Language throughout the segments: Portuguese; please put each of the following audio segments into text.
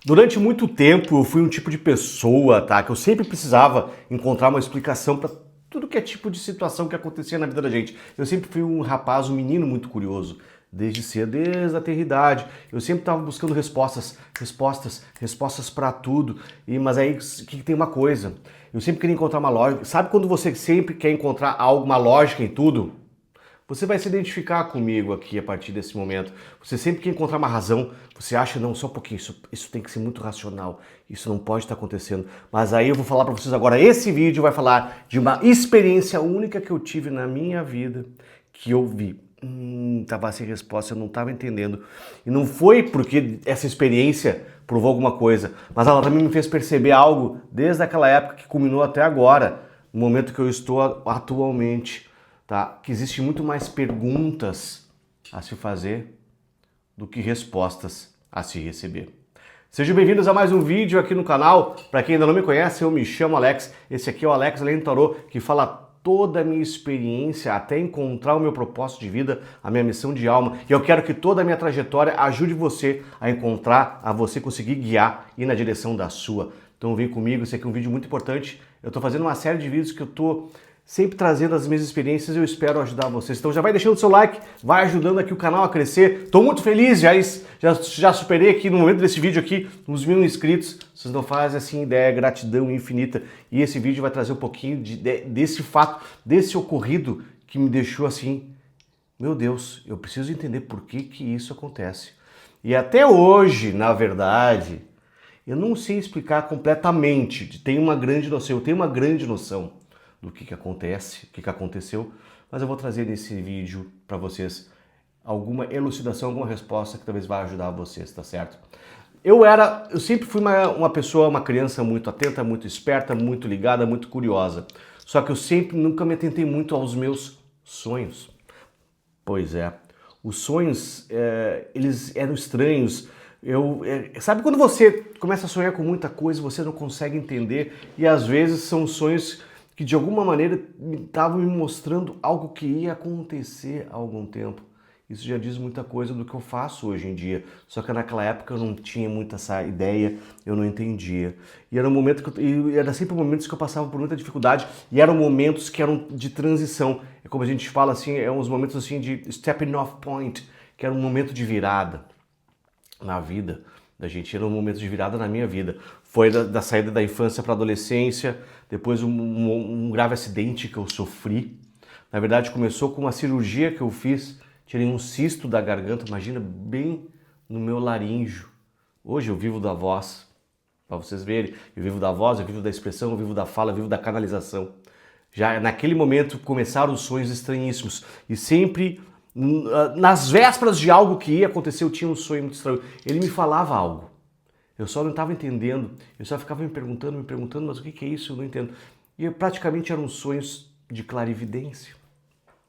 Durante muito tempo eu fui um tipo de pessoa, tá? Que eu sempre precisava encontrar uma explicação para tudo que é tipo de situação que acontecia na vida da gente. Eu sempre fui um rapaz, um menino muito curioso, desde cedo, desde a tenridade. Eu sempre estava buscando respostas para tudo. Mas aí que tem uma coisa, eu sempre queria encontrar uma lógica. Sabe quando você sempre quer encontrar uma lógica em tudo? Você vai se identificar comigo aqui a partir desse momento. Você sempre quer encontrar uma razão. Você acha, não, só um pouquinho, isso tem que ser muito racional. Isso não pode estar acontecendo. Mas aí eu vou falar para vocês agora. Esse vídeo vai falar de uma experiência única que eu tive na minha vida, que eu vi. Tava sem resposta, eu não estava entendendo. E não foi porque essa experiência provou alguma coisa, mas ela também me fez perceber algo desde aquela época que culminou até agora, no momento que eu estou atualmente. Tá? Que existe muito mais perguntas a se fazer do que respostas a se receber. Sejam bem-vindos a mais um vídeo aqui no canal. Para quem ainda não me conhece, eu me chamo Alex. Esse aqui é o Alex Lendo Tarô, que fala toda a minha experiência até encontrar o meu propósito de vida, a minha missão de alma. E eu quero que toda a minha trajetória ajude você a encontrar, a você conseguir guiar e ir na direção da sua. Então vem comigo, esse aqui é um vídeo muito importante. Eu estou fazendo uma série de vídeos que eu estou sempre trazendo as minhas experiências e eu espero ajudar vocês. Então já vai deixando o seu like, vai ajudando aqui o canal a crescer. Estou muito feliz, já superei aqui no momento desse vídeo aqui os 1000 inscritos. Vocês não fazem assim ideia, gratidão infinita. E esse vídeo vai trazer um pouquinho desse fato, desse ocorrido que me deixou assim, meu Deus, eu preciso entender por que isso acontece. E até hoje, na verdade, eu não sei explicar completamente. Eu tenho uma grande noção do que acontece, o que aconteceu, mas eu vou trazer nesse vídeo para vocês alguma elucidação, alguma resposta que talvez vá ajudar vocês, tá certo? Eu sempre fui uma pessoa, uma criança muito atenta, muito esperta, muito ligada, muito curiosa. Só que eu nunca me atentei muito aos meus sonhos. Pois é, os sonhos, eles eram estranhos. Sabe quando você começa a sonhar com muita coisa, você não consegue entender e às vezes são sonhos que de alguma maneira estavam me mostrando algo que ia acontecer há algum tempo. Isso já diz muita coisa do que eu faço hoje em dia. Só que naquela época eu não tinha muita essa ideia, eu não entendia. E era sempre momentos que eu passava por muita dificuldade e eram momentos que eram de transição. É como a gente fala assim, é uns momentos assim de stepping off point, que era um momento de virada na vida da gente, era um momento de virada na minha vida. Foi da saída da infância para a adolescência, depois um grave acidente que eu sofri. Na verdade, começou com uma cirurgia que eu fiz, tirei um cisto da garganta, imagina, bem no meu laríngeo. Hoje eu vivo da voz, para vocês verem, eu vivo da voz, eu vivo da expressão, eu vivo da fala, eu vivo da canalização. Já naquele momento começaram os sonhos estranhíssimos e sempre nas vésperas de algo que ia acontecer, eu tinha um sonho muito estranho. Ele me falava algo. Eu só não estava entendendo. Eu só ficava me perguntando, mas o que é isso? Eu não entendo. E praticamente eram sonhos de clarividência.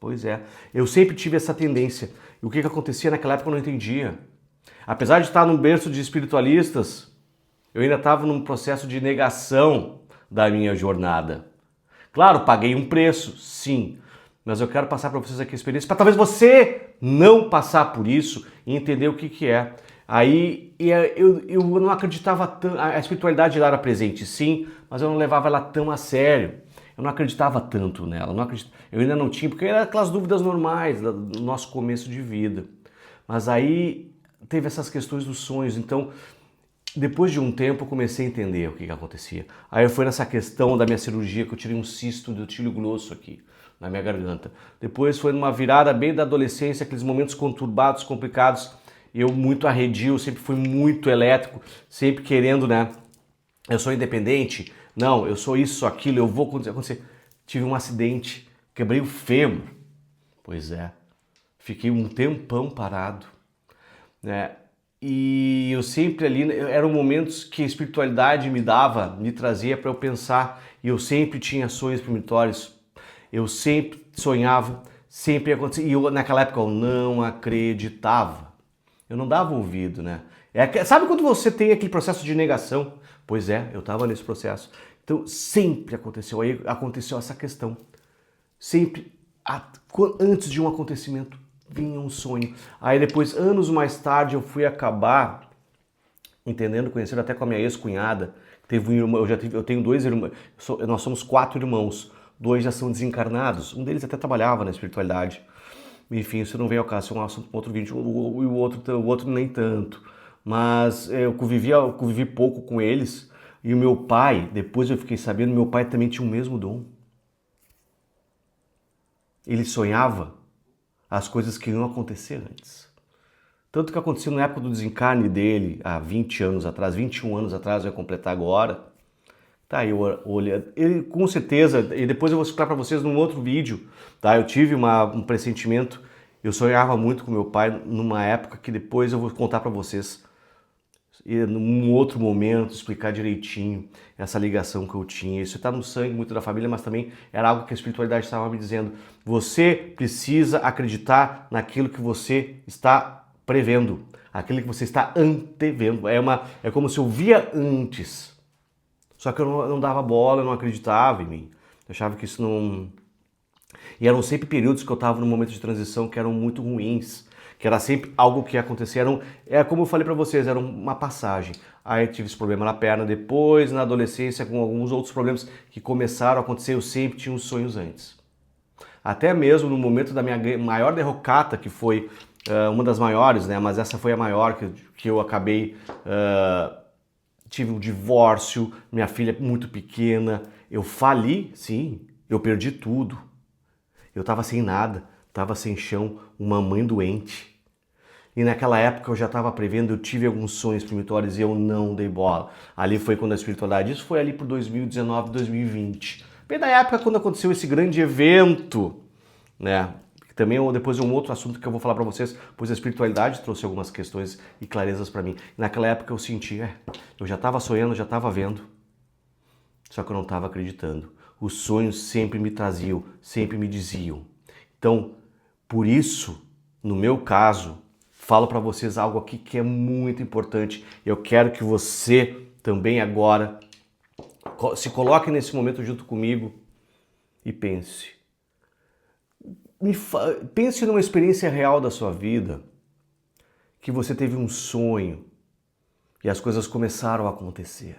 Pois é. Eu sempre tive essa tendência. E o que acontecia naquela época eu não entendia. Apesar de estar num berço de espiritualistas, eu ainda estava num processo de negação da minha jornada. Claro, paguei um preço, sim. Mas eu quero passar para vocês aqui a experiência, para talvez você não passar por isso e entender o que é. Aí eu não acreditava tanto, a espiritualidade lá era presente, sim, mas eu não levava ela tão a sério. Eu não acreditava tanto nela, eu ainda não tinha, porque eram aquelas dúvidas normais do nosso começo de vida. Mas aí teve essas questões dos sonhos, então depois de um tempo eu comecei a entender o que acontecia. Aí foi nessa questão da minha cirurgia que eu tirei um cisto do tílio grosso aqui na minha garganta. Depois foi numa virada bem da adolescência, aqueles momentos conturbados, complicados. Eu muito arredio, sempre fui muito elétrico, sempre querendo, né? Eu sou independente, não, eu sou isso, sou aquilo, eu vou acontecer. Tive um acidente, quebrei o fêmur. Pois é, fiquei um tempão parado, né? E eu sempre ali, eram momentos que a espiritualidade me trazia para eu pensar, e eu sempre tinha sonhos premonitórios. Eu sempre sonhava, sempre ia acontecer. E eu, naquela época, eu não acreditava. Eu não dava ouvido, né? Sabe quando você tem aquele processo de negação? Pois é, eu estava nesse processo. Então, sempre aconteceu. Aí aconteceu essa questão. Sempre, antes de um acontecimento, vinha um sonho. Aí depois, anos mais tarde, eu fui acabar entendendo, conhecendo até com a minha ex-cunhada. Teve um irmão, eu tenho 2 irmãos, nós somos 4 irmãos. 2 já são desencarnados. Um deles até trabalhava na espiritualidade. Enfim, isso não vem ao caso, é um assunto para outro vídeo. O outro nem tanto. Mas eu convivi pouco com eles. E o meu pai, depois eu fiquei sabendo, meu pai também tinha o mesmo dom. Ele sonhava as coisas que iam acontecer antes. Tanto que aconteceu na época do desencarne dele, há 20 anos atrás, 21 anos atrás, vai completar agora. Tá, eu olhei, ele com certeza, e depois eu vou explicar para vocês num outro vídeo, tá? Eu tive um pressentimento, eu sonhava muito com meu pai numa época que depois eu vou contar para vocês, e num outro momento, explicar direitinho essa ligação que eu tinha. Isso está no sangue muito da família, mas também era algo que a espiritualidade estava me dizendo. Você precisa acreditar naquilo que você está prevendo, aquilo que você está antevendo. É como se eu via antes. Só que eu não dava bola, eu não acreditava em mim. Eu achava que isso não... E eram sempre períodos que eu estava num momento de transição que eram muito ruins. Que era sempre algo que ia acontecer. Como eu falei para vocês, era uma passagem. Aí eu tive esse problema na perna depois, na adolescência, com alguns outros problemas que começaram a acontecer. Eu sempre tinha os sonhos antes. Até mesmo no momento da minha maior derrocata, que foi uma das maiores, né? Mas essa foi a maior que eu acabei... tive um divórcio, minha filha muito pequena, eu fali, sim, eu perdi tudo. Eu estava sem nada, estava sem chão, uma mãe doente. E naquela época eu já estava prevendo, eu tive alguns sonhos premonitórios e eu não dei bola. Ali foi quando a espiritualidade, isso foi ali por 2019, 2020. Bem na época quando aconteceu esse grande evento, né? Também depois é um outro assunto que eu vou falar para vocês, pois a espiritualidade trouxe algumas questões e clarezas para mim. Naquela época eu senti, eu já estava sonhando, já estava vendo, só que eu não estava acreditando. Os sonhos sempre me traziam, sempre me diziam. Então, por isso, no meu caso, falo para vocês algo aqui que é muito importante. Eu quero que você também agora se coloque nesse momento junto comigo e pense. Pense numa experiência real da sua vida, que você teve um sonho e as coisas começaram a acontecer.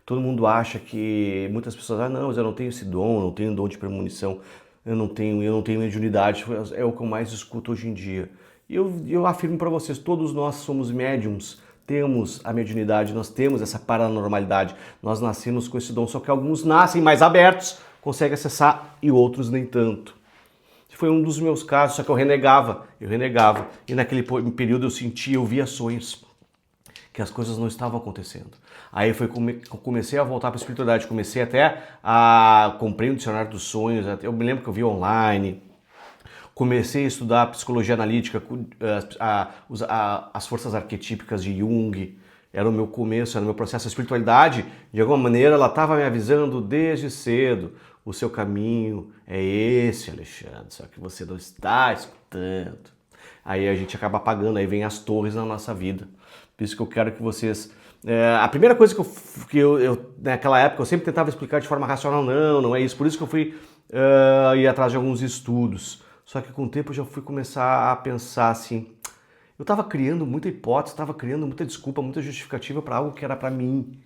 Todo mundo acha que, muitas pessoas, não, mas eu não tenho esse dom, não tenho dom de premonição, eu não tenho mediunidade, é o que eu mais escuto hoje em dia. E eu afirmo para vocês, todos nós somos médiums, temos a mediunidade, nós temos essa paranormalidade, nós nascemos com esse dom, só que alguns nascem mais abertos, consegue acessar e outros nem tanto. Foi um dos meus casos, só que eu renegava. E naquele período eu sentia, eu via sonhos, que as coisas não estavam acontecendo. Aí foi comecei a voltar para a espiritualidade, comecei até comprei um dicionário dos sonhos, eu me lembro que eu vi online, comecei a estudar psicologia analítica, as forças arquetípicas de Jung. Era o meu começo, era o meu processo. A espiritualidade, de alguma maneira, ela estava me avisando desde cedo. O seu caminho é esse, Alexandre, só que você não está escutando. Aí a gente acaba apagando, aí vem as torres na nossa vida. Por isso que eu quero que vocês... a primeira coisa que eu naquela época, eu sempre tentava explicar de forma racional, não é isso. Por isso que eu fui ir atrás de alguns estudos. Só que com o tempo eu já fui começar a pensar assim... Eu estava criando muita hipótese, estava criando muita desculpa, muita justificativa para algo que era para mim,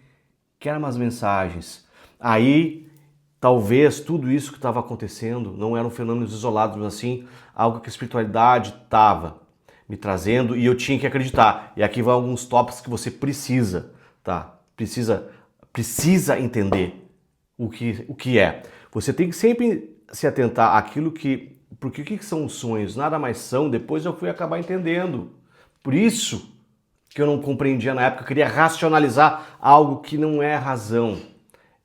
que eram umas mensagens. Aí, talvez tudo isso que estava acontecendo não eram fenômenos isolados, mas assim, algo que a espiritualidade estava me trazendo e eu tinha que acreditar. E aqui vão alguns tópicos que você precisa, tá? Precisa entender o que é. Você tem que sempre se atentar àquilo que... Porque o que são os sonhos? Nada mais são, depois eu fui acabar entendendo. Por isso que eu não compreendia na época, eu queria racionalizar algo que não é razão.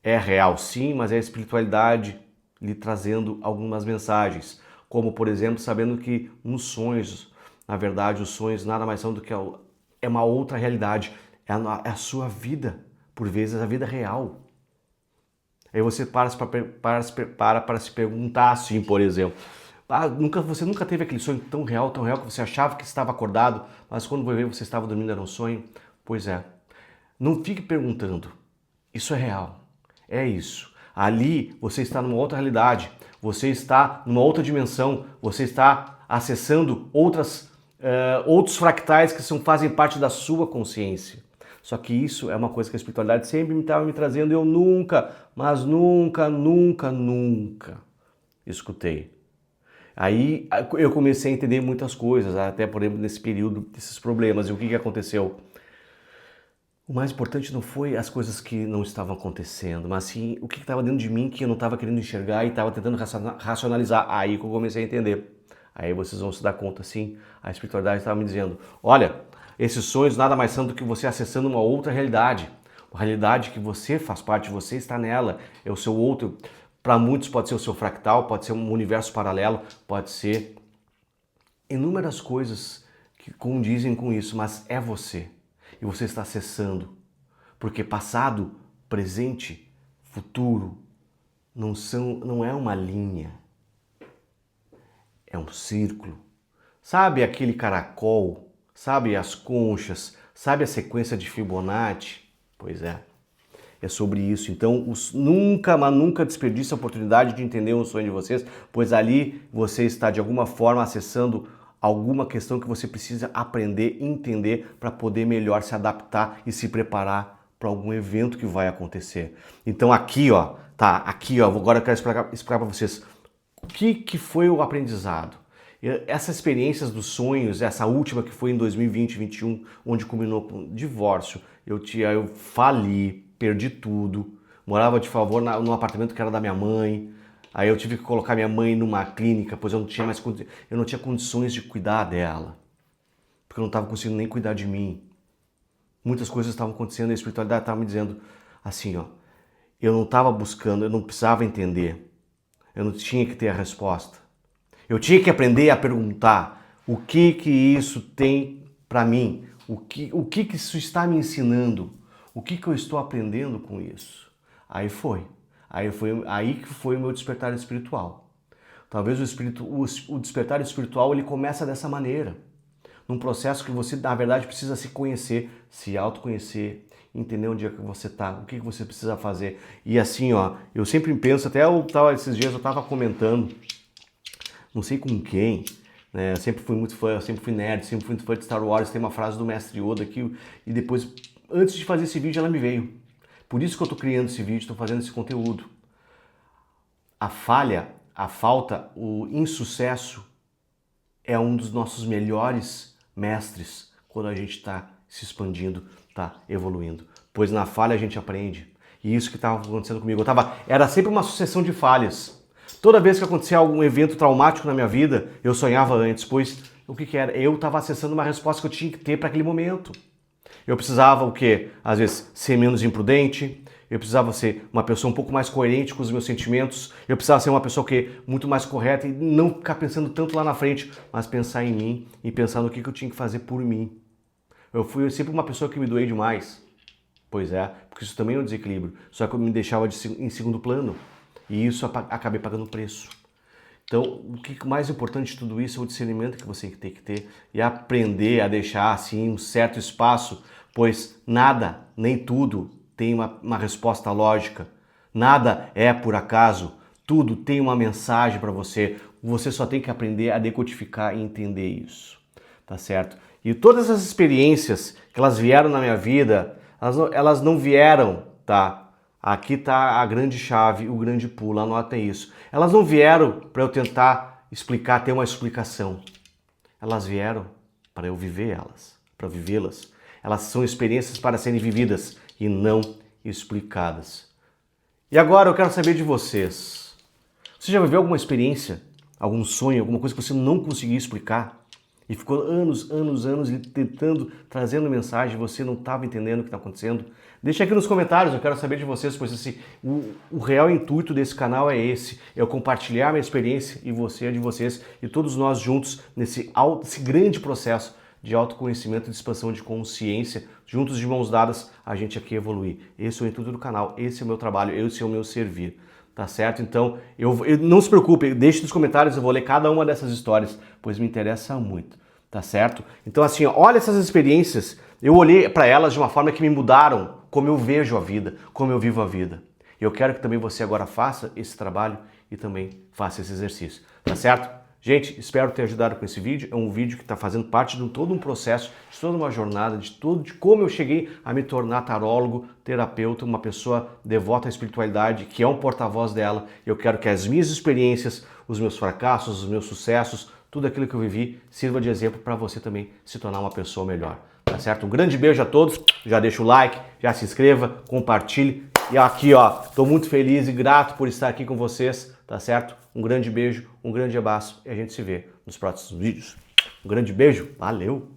É real sim, mas é a espiritualidade lhe trazendo algumas mensagens. Como, por exemplo, sabendo que nos sonhos, na verdade, os sonhos nada mais são do que é uma outra realidade. É a sua vida, por vezes a vida real. Aí você para se perguntar assim, por exemplo... você nunca teve aquele sonho tão real que você achava que estava acordado, mas quando foi ver você estava dormindo, era um sonho? Pois é. Não fique perguntando. Isso é real. É isso. Ali você está numa outra realidade, você está numa outra dimensão, você está acessando outras outros fractais que fazem parte da sua consciência. Só que isso é uma coisa que a espiritualidade sempre estava me trazendo e eu nunca, mas nunca, nunca, nunca escutei. Aí eu comecei a entender muitas coisas, até por exemplo nesse período desses problemas. E o que aconteceu? O mais importante não foi as coisas que não estavam acontecendo, mas sim o que estava dentro de mim que eu não estava querendo enxergar e estava tentando racionalizar. Aí que eu comecei a entender. Aí vocês vão se dar conta, sim, a espiritualidade estava me dizendo, olha, esses sonhos nada mais são do que você acessando uma outra realidade. Uma realidade que você faz parte, você está nela, é o seu outro. Para muitos pode ser o seu fractal, pode ser um universo paralelo, pode ser inúmeras coisas que condizem com isso, mas é você. E você está acessando. Porque passado, presente, futuro não é uma linha. É um círculo. Sabe aquele caracol? Sabe as conchas? Sabe a sequência de Fibonacci? Pois é. É sobre isso. Então, nunca, mas nunca desperdice a oportunidade de entender o sonho de vocês, pois ali você está de alguma forma acessando alguma questão que você precisa aprender, entender para poder melhor se adaptar e se preparar para algum evento que vai acontecer. Então aqui, ó, tá, aqui, ó, agora eu quero explicar para vocês o que foi o aprendizado. Essas experiências dos sonhos, essa última que foi em 2020, 2021, onde culminou com divórcio, eu fali, perdi tudo, morava de favor num apartamento que era da minha mãe, aí eu tive que colocar minha mãe numa clínica, pois eu não tinha condições de cuidar dela, porque eu não estava conseguindo nem cuidar de mim. Muitas coisas estavam acontecendo e a espiritualidade estava me dizendo assim, ó, eu não estava buscando, eu não precisava entender, eu não tinha que ter a resposta. Eu tinha que aprender a perguntar o que isso tem para mim, o que isso está me ensinando, o que eu estou aprendendo com isso. Aí que foi o meu despertar espiritual. Talvez o despertar espiritual ele começa dessa maneira, num processo que você na verdade precisa se conhecer, se autoconhecer, entender onde é que você está, o que você precisa fazer. E assim, ó, eu sempre penso, esses dias eu estava comentando, não sei com quem, né? Eu sempre fui muito fã, eu sempre fui nerd, sempre fui muito fã de Star Wars. Tem uma frase do Mestre Yoda aqui, e depois, antes de fazer esse vídeo, ela me veio. Por isso que eu estou criando esse vídeo, estou fazendo esse conteúdo. A falha, a falta, o insucesso é um dos nossos melhores mestres quando a gente está se expandindo, está evoluindo. Pois na falha a gente aprende. E isso que estava acontecendo comigo. Era sempre uma sucessão de falhas. Toda vez que acontecia algum evento traumático na minha vida, eu sonhava antes, pois o que era? Eu estava acessando uma resposta que eu tinha que ter para aquele momento. Eu precisava o quê? Às vezes ser menos imprudente, eu precisava ser uma pessoa um pouco mais coerente com os meus sentimentos, eu precisava ser uma pessoa muito mais correta e não ficar pensando tanto lá na frente, mas pensar em mim e pensar no que eu tinha que fazer por mim. Eu fui sempre uma pessoa que me doei demais. Pois é, porque isso também é um desequilíbrio, só que eu me deixava em segundo plano. E isso acabei pagando preço. Então, o que mais importante de tudo isso é o discernimento que você tem que ter e aprender a deixar assim um certo espaço, pois nada, nem tudo tem uma resposta lógica. Nada é por acaso. Tudo tem uma mensagem para você. Você só tem que aprender a decodificar e entender isso. Tá certo? E todas as experiências que elas vieram na minha vida, elas não vieram, tá? Aqui está a grande chave, o grande pulo, anotem isso. Elas não vieram para eu tentar explicar, ter uma explicação. Elas vieram para eu viver elas, para vivê-las. Elas são experiências para serem vividas e não explicadas. E agora eu quero saber de vocês. Você já viveu alguma experiência, algum sonho, alguma coisa que você não conseguia explicar? E ficou anos tentando, trazendo mensagem, você não estava entendendo o que está acontecendo? Deixa aqui nos comentários, eu quero saber de vocês, pois assim, o real intuito desse canal é esse, é eu compartilhar minha experiência e você, a de vocês, e todos nós juntos nesse grande processo de autoconhecimento e de expansão de consciência, juntos de mãos dadas, a gente aqui evoluir. Esse é o intuito do canal, esse é o meu trabalho, esse é o meu servir. Tá certo? Então, não se preocupe, deixe nos comentários, eu vou ler cada uma dessas histórias, pois me interessa muito, tá certo? Então assim, olha essas experiências, eu olhei para elas de uma forma que me mudaram como eu vejo a vida, como eu vivo a vida. Eu quero que também você agora faça esse trabalho e também faça esse exercício, tá certo? Gente, espero ter ajudado com esse vídeo. É um vídeo que está fazendo parte de todo um processo, de toda uma jornada, de como eu cheguei a me tornar tarólogo, terapeuta, uma pessoa devota à espiritualidade, que é um porta-voz dela. Eu quero que as minhas experiências, os meus fracassos, os meus sucessos, tudo aquilo que eu vivi, sirva de exemplo para você também se tornar uma pessoa melhor. Tá certo? Um grande beijo a todos. Já deixa o like, já se inscreva, compartilhe. E aqui, ó, tô muito feliz e grato por estar aqui com vocês, tá certo? Um grande beijo, um grande abraço e a gente se vê nos próximos vídeos. Um grande beijo, valeu!